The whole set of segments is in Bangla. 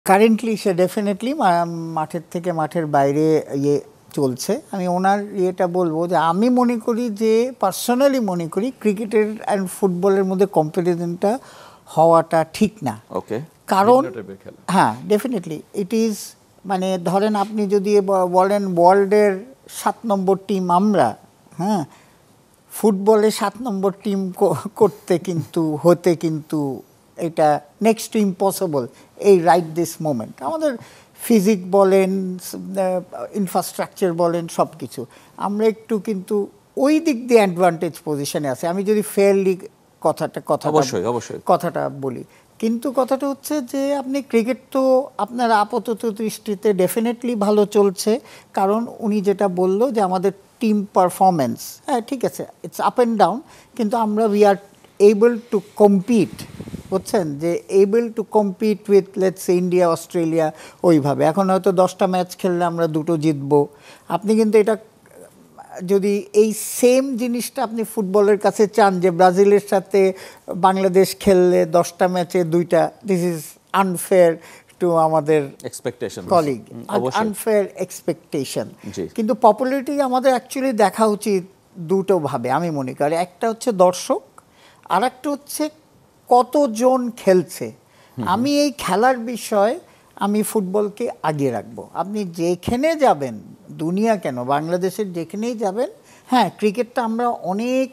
কারেন্টলি সে ডেফিনেটলি মাঠের থেকে মাঠের বাইরে চলছে। আমি ওনার ইয়েটা বলবো যে আমি মনে করি যে পার্সোনালি মনে করি ক্রিকেটের অ্যান্ড ফুটবলের মধ্যে কম্পারিজনটা হওয়াটা ঠিক না। ওকে, কারণ হ্যাঁ ডেফিনেটলি ইট ইজ, মানে ধরেন আপনি যদি বলেন ওয়ার্ল্ডের 7 নম্বর টিম আমরা, হ্যাঁ, ফুটবলে 7 নম্বর টিম করতে কিন্তু হতে কিন্তু এটা নেক্সট টু ইম্পসিবল এই রাইট দিস মোমেন্ট। আমাদের ফিজিক বলেন, ইনফ্রাস্ট্রাকচার বলেন, সব কিছু আমরা একটু কিন্তু ওই দিক দিয়ে অ্যাডভান্টেজ পজিশনে আছে। আমি যদি ফেয়ারলি কথাটা বলি, কিন্তু কথাটা হচ্ছে যে আপনি ক্রিকেট তো আপনার আপাতত দৃষ্টিতে ডেফিনেটলি ভালো চলছে, কারণ উনি যেটা বললো যে আমাদের টিম পারফরমেন্স, হ্যাঁ ঠিক আছে, ইটস আপ অ্যান্ড ডাউন, কিন্তু আমরা we are able to compete, বুঝছেন, যে able to compete with let's India, Australia, ওইভাবে। এখন হয়তো 10টা ম্যাচ খেললে আমরা 2টো জিতবো। আপনি কিন্তু এটা যদি এই সেম জিনিসটা আপনি ফুটবলের কাছে চান যে ব্রাজিলের সাথে বাংলাদেশ খেললে 10টা ম্যাচে 2টা, দিস ইজ আনফেয়ার টু আমাদের কলিগ, আনফেয়ার এক্সপেকটেশন। কিন্তু পপুলারিটি আমাদের অ্যাকচুয়ালি দেখা উচিত দুটো ভাবে আমি মনে করি। একটা হচ্ছে দর্শক, আর একটা হচ্ছে কতজন খেলছে। আমি এই খেলার বিষয় আমি ফুটবলকে আগিয়ে রাখবো। আপনি যেখানে যাবেন, দুনিয়া কেন বাংলাদেশের যেখানেই যাবেন, হ্যাঁ ক্রিকেটটা আমরা অনেক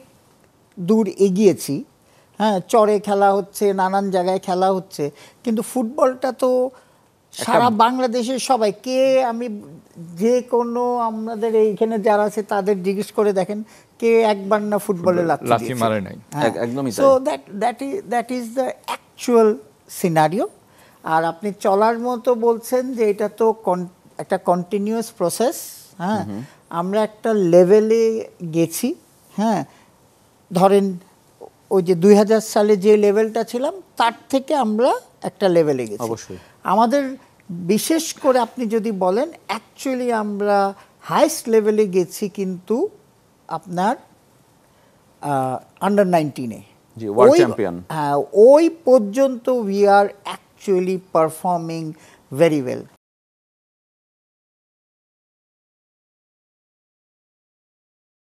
দূর এগিয়েছি, হ্যাঁ চরে খেলা হচ্ছে, নানান জায়গায় খেলা হচ্ছে, কিন্তু ফুটবলটা তো সারা বাংলাদেশের সবাই আমি যে কোনো আমাদের এইখানে যারা আছে তাদের জিজ্ঞেস করে দেখেন কে একবার না ফুটবলে লাথি মারে নাই। So that is the actual scenario. আর আপনি চলার মতো বলছেন যে এটা তো একটা কন্টিনিউয়াস প্রসেস। হ্যাঁ, আমরা একটা লেভেলে গেছি। হ্যাঁ, ধরেন ওই যে 2000 সালে যে লেভেলটা ছিলাম তার থেকে আমরা একটা লেভেলে গেছি। আমাদের বিশেষ করে আপনি যদি বলেন অ্যাকচুয়ালি আমরা হাইস্ট লেভেলে গেছি কিন্তু আপনার আন্ডার 19-এ, হ্যাঁ ওই পর্যন্ত we are actually performing very well.